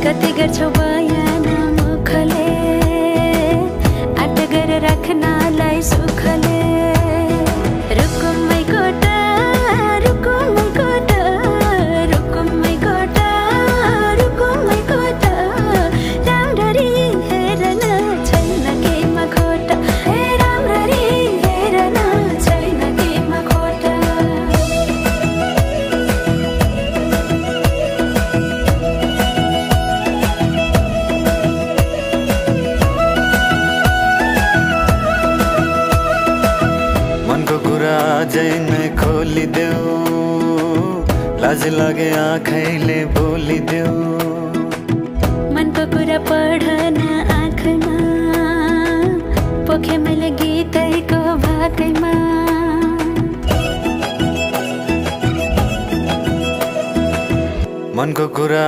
कति गर्छौ बयान मुखले आट गरेर राख्नलाई सुखले रुकुममै कोटा रुकुममै कोटा रुकुममै कोटा रुकुममै कोटा राम्ररी हेर्न छैन केहीमा खोटा हे राम्ररी हेर्न छैन केहीमा खोटा मनको कुरा अझै नै खोलिदेऊ लाज लागे आँखैले बोलिदेऊ मनको कुरा पढ्न आँखमा पोखे मैले गीतैको भाकैमा मनको कुरा